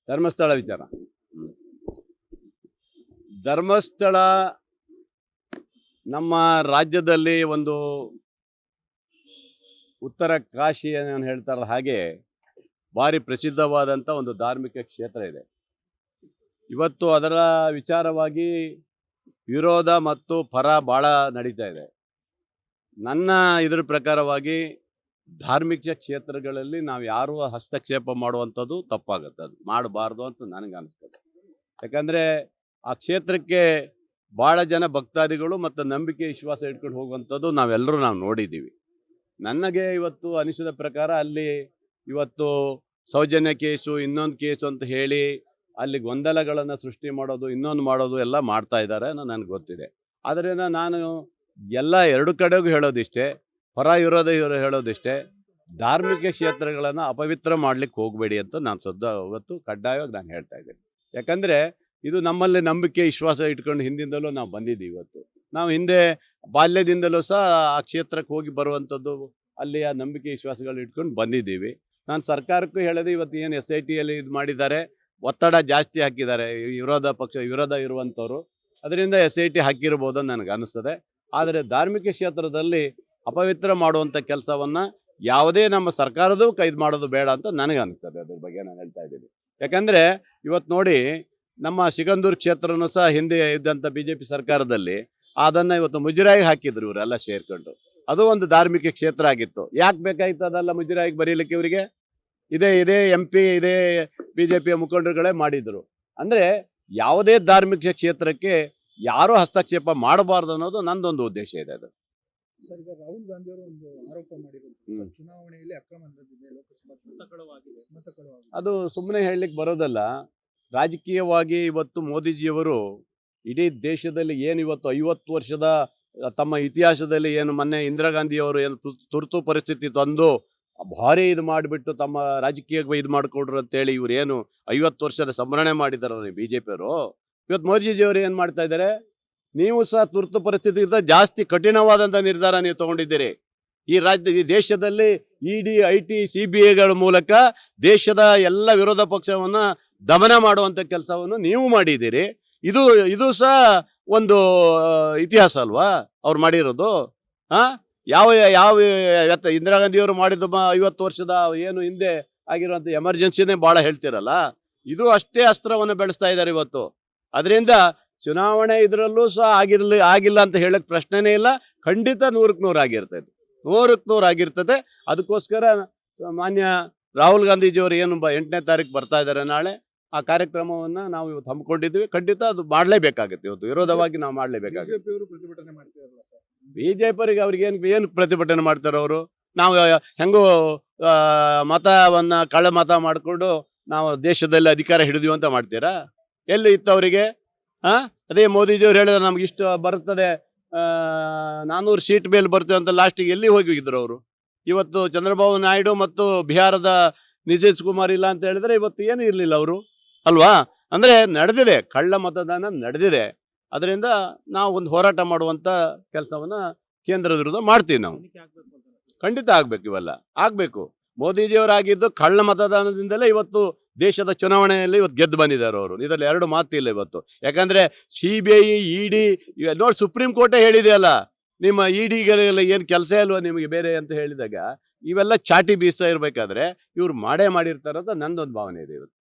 ಧರ್ಮಸ್ಥಳ ವಿಚಾರ. ಧರ್ಮಸ್ಥಳ ನಮ್ಮ ರಾಜ್ಯದಲ್ಲಿ ಒಂದು ಉತ್ತರ ಕಾಶಿ ಏನು ಹೇಳ್ತಾರಲ್ಲ ಹಾಗೆ ಭಾರಿ ಪ್ರಸಿದ್ಧವಾದಂಥ ಒಂದು ಧಾರ್ಮಿಕ ಕ್ಷೇತ್ರ ಇದೆ. ಇವತ್ತು ಅದರ ವಿಚಾರವಾಗಿ ವಿರೋಧ ಮತ್ತು ಪರ ಭಾಳ ನಡೀತಾ ಇದೆ. ನನ್ನ ಇದರ ಪ್ರಕಾರವಾಗಿ ಧಾರ್ಮಿಕ ಕ್ಷೇತ್ರಗಳಲ್ಲಿ ನಾವು ಯಾರೂ ಹಸ್ತಕ್ಷೇಪ ಮಾಡುವಂಥದ್ದು ತಪ್ಪಾಗುತ್ತೆ, ಅದು ಮಾಡಬಾರ್ದು ಅಂತ ನನಗೆ ಅನಿಸ್ತದೆ. ಯಾಕಂದರೆ ಆ ಕ್ಷೇತ್ರಕ್ಕೆ ಭಾಳ ಜನ ಭಕ್ತಾದಿಗಳು ಮತ್ತು ನಂಬಿಕೆ ವಿಶ್ವಾಸ ಇಟ್ಕೊಂಡು ಹೋಗುವಂಥದ್ದು ನಾವೆಲ್ಲರೂ ನೋಡಿದ್ದೀವಿ. ನನಗೆ ಇವತ್ತು ಅನಿಸಿದ ಪ್ರಕಾರ ಅಲ್ಲಿ ಇವತ್ತು ಸೌಜನ್ಯ ಕೇಸು ಇನ್ನೊಂದು ಕೇಸು ಅಂತ ಹೇಳಿ ಅಲ್ಲಿ ಗೊಂದಲಗಳನ್ನು ಸೃಷ್ಟಿ ಮಾಡೋದು ಇನ್ನೊಂದು ಮಾಡೋದು ಎಲ್ಲ ಮಾಡ್ತಾ ಇದ್ದಾರೆ ಅನ್ನೋ ನನಗೆ ಗೊತ್ತಿದೆ. ಆದ್ದರಿಂದ ನಾನು ಎಲ್ಲ ಎರಡು ಕಡೆಗೂ ಹೇಳೋದಿಷ್ಟೇ, ಪರ ವಿರೋಧ ಹೇಳೋದಿಷ್ಟೇ, ಧಾರ್ಮಿಕ ಕ್ಷೇತ್ರಗಳನ್ನು ಅಪವಿತ್ರ ಮಾಡಲಿಕ್ಕೆ ಹೋಗಬೇಡಿ ಅಂತ ನಾನು ಇವತ್ತು ಕಡ್ಡಾಯವಾಗಿ ನಾನು ಹೇಳ್ತಾ ಇದ್ದೀನಿ. ಯಾಕಂದರೆ ಇದು ನಮ್ಮಲ್ಲಿ ನಂಬಿಕೆ ವಿಶ್ವಾಸ ಇಟ್ಕೊಂಡು ಹಿಂದಿಂದಲೂ ನಾವು ಬಂದಿದ್ದೀವಿ. ಇವತ್ತು ನಾವು ಹಿಂದೆ ಬಾಲ್ಯದಿಂದಲೂ ಸಹ ಆ ಕ್ಷೇತ್ರಕ್ಕೆ ಹೋಗಿ ಬರುವಂಥದ್ದು ಅಲ್ಲಿ ಆ ನಂಬಿಕೆ ವಿಶ್ವಾಸಗಳು ಇಟ್ಕೊಂಡು ಬಂದಿದ್ದೀವಿ. ನಾನು ಸರ್ಕಾರಕ್ಕೂ ಹೇಳೋದು, ಇವತ್ತು ಏನು SITಯಲ್ಲಿ ಇದು ಮಾಡಿದ್ದಾರೆ, ಒತ್ತಡ ಜಾಸ್ತಿ ಹಾಕಿದ್ದಾರೆ ವಿರೋಧ ಇರುವಂಥವ್ರು, ಅದರಿಂದ SIT ಹಾಕಿರ್ಬೋದು ಅಂತ ನನಗೆ ಅನಿಸ್ತದೆ. ಆದರೆ ಧಾರ್ಮಿಕ ಕ್ಷೇತ್ರದಲ್ಲಿ ಅಪವಿತ್ರ ಮಾಡುವಂಥ ಕೆಲಸವನ್ನು ಯಾವುದೇ ನಮ್ಮ ಸರ್ಕಾರದೂ ಕೈದು ಮಾಡೋದು ಬೇಡ ಅಂತ ನನಗೆ ಅನಿಸ್ತದೆ. ಅದ್ರ ಬಗ್ಗೆ ನಾನು ಹೇಳ್ತಾ ಇದ್ದೀನಿ. ಯಾಕಂದರೆ ಇವತ್ತು ನೋಡಿ, ನಮ್ಮ ಸಿಗಂದೂರು ಕ್ಷೇತ್ರನೂ ಸಹ ಹಿಂದೆ ಇದ್ದಂಥ BJP ಸರ್ಕಾರದಲ್ಲಿ ಅದನ್ನು ಇವತ್ತು ಮುಜರಾಯಿಗೆ ಹಾಕಿದ್ರು ಇವರೆಲ್ಲ ಸೇರ್ಕೊಂಡು. ಅದು ಒಂದು ಧಾರ್ಮಿಕ ಕ್ಷೇತ್ರ ಆಗಿತ್ತು. ಯಾಕೆ ಬೇಕಾಗಿತ್ತು ಅದೆಲ್ಲ ಮುಜರಾಯಿಗೆ ಬರೀಲಿಕ್ಕೆ? ಇವರಿಗೆ ಇದೇ MP ಇದೇ BJPಯ ಮುಖಂಡರುಗಳೇ ಮಾಡಿದರು. ಅಂದರೆ ಯಾವುದೇ ಧಾರ್ಮಿಕ ಕ್ಷೇತ್ರಕ್ಕೆ ಯಾರೂ ಹಸ್ತಕ್ಷೇಪ ಮಾಡಬಾರ್ದು ಅನ್ನೋದು ನಂದೊಂದು ಉದ್ದೇಶ ಇದೆ. ಅದು ಸರ್, ಈಗ ರಾಹುಲ್ ಗಾಂಧಿ ಅವರು ಒಂದು ಆರೋಪ ಮಾಡಿರುವುದು ಚುನಾವಣೆಯಲ್ಲಿ ಅಕ್ರಮ ನಡೆದಿದೆ, ಲೋಕಸಭಾ ಮತಕಳವಾಗಿದೆ. ಅದು ಸುಮ್ಮನೆ ಹೇಳಲಿಕ್ಕೆ ಬರೋದಲ್ಲ. ರಾಜಕೀಯವಾಗಿ ಇವತ್ತು ಮೋದಿಜಿಯವರು ಇಡೀ ದೇಶದಲ್ಲಿ ಏನು ಇವತ್ತು 50 ವರ್ಷದ ತಮ್ಮ ಇತಿಹಾಸದಲ್ಲಿ ಏನು ಮೊನ್ನೆ ಇಂದಿರಾ ಗಾಂಧಿಯವರು ಏನು ತುರ್ತು ಪರಿಸ್ಥಿತಿ ತಂದು ಭಾರಿ ಇದು ಮಾಡಿಬಿಟ್ಟು ತಮ್ಮ ರಾಜಕೀಯಕ್ಕೆ ಇದು ಮಾಡಿಕೊಡ್ರು ಅಂತೇಳಿ ಇವ್ರು ಏನು 50 ವರ್ಷದ ಸಂಭ್ರಮಣೆ ಮಾಡಿದಾರಲ್ಲ BJPಯವರು, ಇವತ್ತು ಮೋದಿಜಿಯವರು ಏನು ಮಾಡ್ತಾ ಇದ್ದಾರೆ? ನೀವು ಸಹ ತುರ್ತು ಪರಿಸ್ಥಿತಿಗಿಂತ ಜಾಸ್ತಿ ಕಠಿಣವಾದಂಥ ನಿರ್ಧಾರ ನೀವು ತೊಗೊಂಡಿದ್ದೀರಿ. ಈ ದೇಶದಲ್ಲಿ ED IT CBIಗಳ ಮೂಲಕ ದೇಶದ ಎಲ್ಲ ವಿರೋಧ ಪಕ್ಷವನ್ನು ದಮನ ಮಾಡುವಂಥ ಕೆಲಸವನ್ನು ನೀವು ಮಾಡಿದ್ದೀರಿ. ಇದು ಸಹ ಒಂದು ಇತಿಹಾಸ ಅಲ್ವಾ ಅವ್ರು ಮಾಡಿರೋದು? ಯಾವ ಇಂದಿರಾ ಗಾಂಧಿಯವರು ಮಾಡಿದ್ದು 50 ವರ್ಷದ ಏನು ಹಿಂದೆ ಆಗಿರುವಂಥ ಎಮರ್ಜೆನ್ಸಿನೇ ಭಾಳ ಹೇಳ್ತಿರಲ್ಲ, ಇದು ಅಷ್ಟೇ ಅಸ್ತ್ರವನ್ನು ಬೆಳೆಸ್ತಾ ಇದ್ದಾರೆ ಇವತ್ತು. ಅದರಿಂದ ಚುನಾವಣೆ ಇದರಲ್ಲೂ ಸಹ ಆಗಿಲ್ಲ ಅಂತ ಹೇಳಕ್ಕೆ ಪ್ರಶ್ನೆನೇ ಇಲ್ಲ. ಖಂಡಿತ 100ಕ್ಕೆ 100 ಆಗಿರ್ತದೆ, 100ಕ್ಕೆ 100 ಆಗಿರ್ತದೆ. ಅದಕ್ಕೋಸ್ಕರ ಮಾನ್ಯ ರಾಹುಲ್ ಗಾಂಧೀಜಿಯವರು ಏನು 8ನೇ ತಾರೀಕು ಬರ್ತಾ ಇದ್ದಾರೆ ನಾಳೆ, ಆ ಕಾರ್ಯಕ್ರಮವನ್ನು ನಾವು ಇವತ್ತು ಹಮ್ಮಿಕೊಂಡಿದ್ವಿ. ಖಂಡಿತ ಅದು ಮಾಡಲೇಬೇಕಾಗುತ್ತೆ. ಇವತ್ತು ವಿರೋಧವಾಗಿ ನಾವು ಮಾಡಲೇಬೇಕಾಗುತ್ತೆ. ಪ್ರತಿಭಟನೆ ಮಾಡ್ತಿರಲ್ಲ ಸರ್, BJPಯವರಿಗೆ ಅವ್ರಿಗೆ ಏನು ಪ್ರತಿಭಟನೆ ಮಾಡ್ತಾರೆ ಅವರು? ನಾವು ಹೆಂಗೋ ಮತವನ್ನು ಕಳ್ಳ ಮಾಡಿಕೊಂಡು ನಾವು ದೇಶದಲ್ಲಿ ಅಧಿಕಾರ ಹಿಡಿದೀವಿ ಅಂತ ಮಾಡ್ತೀರಾ? ಎಲ್ಲಿ ಇತ್ತು ಅವರಿಗೆ? ಅದೇ ಮೋದಿಜಿಯವ್ರು ಹೇಳಿದ್ರೆ ನಮ್ಗೆ ಇಷ್ಟು ಬರ್ತದೆ, 400 ಸೀಟ್ ಮೇಲೆ ಬರ್ತದೆ ಅಂತ ಲಾಸ್ಟಿಗೆ ಎಲ್ಲಿ ಹೋಗಿದ್ರು ಅವರು? ಇವತ್ತು ಚಂದ್ರಬಾಬು ನಾಯ್ಡು ಮತ್ತು ಬಿಹಾರದ ನಿತೀಶ್ ಕುಮಾರ್ ಇಲ್ಲ ಅಂತ ಹೇಳಿದ್ರೆ ಇವತ್ತು ಏನು ಇರಲಿಲ್ಲ ಅವರು, ಅಲ್ವಾ? ಅಂದರೆ ನಡೆದಿದೆ, ಕಳ್ಳ ಮತದಾನ ನಡೆದಿದೆ. ಅದರಿಂದ ನಾವು ಒಂದು ಹೋರಾಟ ಮಾಡುವಂಥ ಕೆಲಸವನ್ನು ಕೇಂದ್ರದ ವಿರುದ್ಧ ಮಾಡ್ತೀವಿ. ನಾವು ಖಂಡಿತ ಆಗಬೇಕು, ಇವೆಲ್ಲ ಆಗಬೇಕು. ಮೋದಿಜಿಯವರಾಗಿದ್ದು ಕಳ್ಳ ಮತದಾನದಿಂದಲೇ ಇವತ್ತು ದೇಶದ ಚುನಾವಣೆಯಲ್ಲಿ ಇವತ್ತು ಗೆದ್ದು ಬಂದಿದ್ದಾರೆ ಅವರು. ಇದರಲ್ಲಿ ಎರಡು ಮಾತಿಲ್ಲ ಇವತ್ತು. ಯಾಕಂದರೆ CBI ED ನೋಡಿ, ಸುಪ್ರೀಂ ಕೋರ್ಟೇ ಹೇಳಿದೆಯಲ್ಲ, ನಿಮ್ಮ EDಗಳಿಗೆಲ್ಲ ಏನು ಕೆಲಸ ಇಲ್ವಾ ನಿಮಗೆ ಬೇರೆ ಅಂತ ಹೇಳಿದಾಗ, ಇವೆಲ್ಲ ಚಾಟಿ ಬೀಸ ಇರಬೇಕಾದ್ರೆ ಇವ್ರು ಮಾಡಿರ್ತಾರಂತ ನಂದೊಂದು ಭಾವನೆ ಇದೆ ಇವತ್ತು.